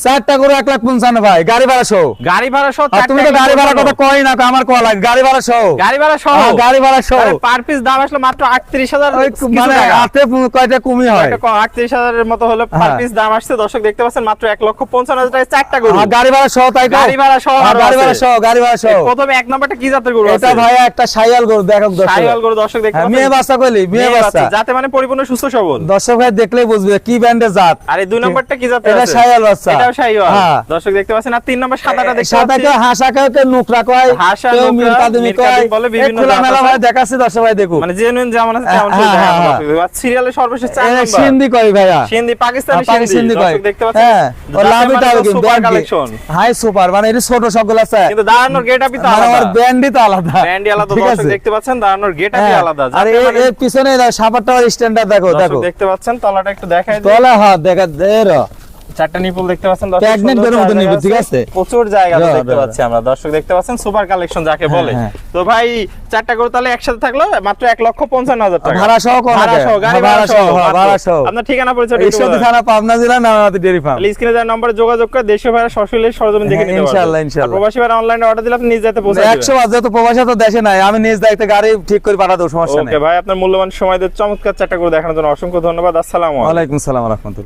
চারটা করে 1,55,000 ভাই, গাড়ি ভাড়া সহ। গাড়ি ভাড়া সহ। তুমি তো গাড়ি ভাড়া কথা কই না, আমার কল লাগে গাড়ি ভাড়া সহ। গাড়ি ভাড়া সহ। গাড়ি ভাড়া সহ। পার পিস দাম আসলে মাত্র 38,000 মানে হাতে কয়টা কমই হয়, 38,000 এর মতো হলো পার পিস দাম আসছে। দর্শক দেখতে পাচ্ছেন মাত্র 1,55,000 টাকায় চারটা গরু। গাড়ি ভাড়া সহ। তাই তো, গাড়ি ভাড়া সহ। গাড়ি ভাড়া সহ, গাড়ি ভাড়া সহ। প্রথমে এক নাম্বারটা কি জাতের গরু আছে? এটা ভাই একটা শাইয়াল গরু, দেখো দর্শক। শাইওয়াল গরু দর্শক দেখতে পাচ্ছেন। মেয়ে বাচ্চা কইলি, মেয়ে বাচ্চা যাতে মানে পরিপূর্ণ সুস্থ সবল। দর্শক ভাই দেখলেই বুঝবে কি ব্র্যান্ডের জাত। আর এই দুই নাম্বারটা কি জাতের? এটা শাইয়াল বাচ্চা। এটাও শাইওয়াল। হ্যাঁ। দর্শক দেখতে পাচ্ছেন। আর তিন নাম্বার সাদাটা দেখতে পাচ্ছেন। সাদাকে হাসা কয়, নুকরা কয়, হাসা কেউ নুকরা, মিরকাদমি কয়, মিরকাদমি বলে বিভিন্ন খোলা মেলা জাত ভাই আছে। দেখাচ্ছি দর্শক ভাই দেখুন। মানে জেনুইন যেমন আছে তেমন শুধু দেখানো দর্শক। আর সিরিয়ালের সর্বশেষ 4 নাম্বার সিন্ধি কয় ভাইয়া, সিন্ধি পাকিস্তানি পাকিস্তানি সিন্ধি কয়। দর্শক দেখতে পাচ্ছেন। হ্যাঁ, ও লাভই তাও কিন্তু সুপার কালেকশন। হাই সুপার, মানে এটা ছোট সকল আছে কিন্তু দাঁড়ানোর গেটআপই তো মানে আলাদা। আমার ব্র্যান্ডই তো আলাদা, ব্র্যান্ডই আলাদা। ঠিক দর্শক আছে? দেখতে পাচ্ছেন দাঁড়ানোর গেটআপই হ্যাঁ, আলাদা। আর এর পিছনে সাপারটা স্ট্যান্ডার্ড দেখো, দর্শক দেখো দেখতে পাচ্ছেন তলাটা একটু দেখাই দিই। তলা হাত দেখা দের চারটা নিপল দেখতে পাচ্ছেন দর্শক। প্রেগনেন্ট সুন্দর গরুর মতো জায়গা নিপল, ঠিক আছে? প্রচুর জায়গা রা, দেখতে রা, পাচ্ছি আমরা। দর্শক দেখতে পাচ্ছেন সুপার কালেকশন যাকে বলে। হ্যাঁ। তো ভাই চারটা গরু তাহলে একসাথে থাকলো মাত্র 1,55,000 টাকা। ভাড়া সহ কোন ভাড়া সহ, গাড়ি ভাড়া সহ, ভাড়া সহ। আপনার ঠিকানা পরিচয় একটু ঈশ্বরদী বলেন। থানা, পাবনা জেলা, নারায়ণগঞ্জ ডেইরি ফার্ম। স্ক্রিনে দেওয়া নম্বরে যোগাযোগ করে দেশীয় ভাড়া সশরীরে সরজমিন দেখে নিতে পারবেন। ইনশাআল্লাহ, ইনশাআল্লাহ। আর প্রবাসী ভাড়া অনলাইনে অর্ডার দিলে আপনি নিজ দায়িত্বে পৌঁছে দিবেন। 100 যত প্রবাসী তো দেশে নাই, আমি নিজ দায়িত্বে গাড়ি ঠিক করে পাঠা দেব, সমস্যা নেই। ওকে ভাই, আপনার মূল্যবান সময় দিয়ে চমৎকার চারটা গরু দেখানোর জন্য অসংখ্য ধন্যবাদ। আসসালামু আলাইকুম। ওয়ালাইকুম আসসালাম ওয়া রাহমাতুল্লাহ।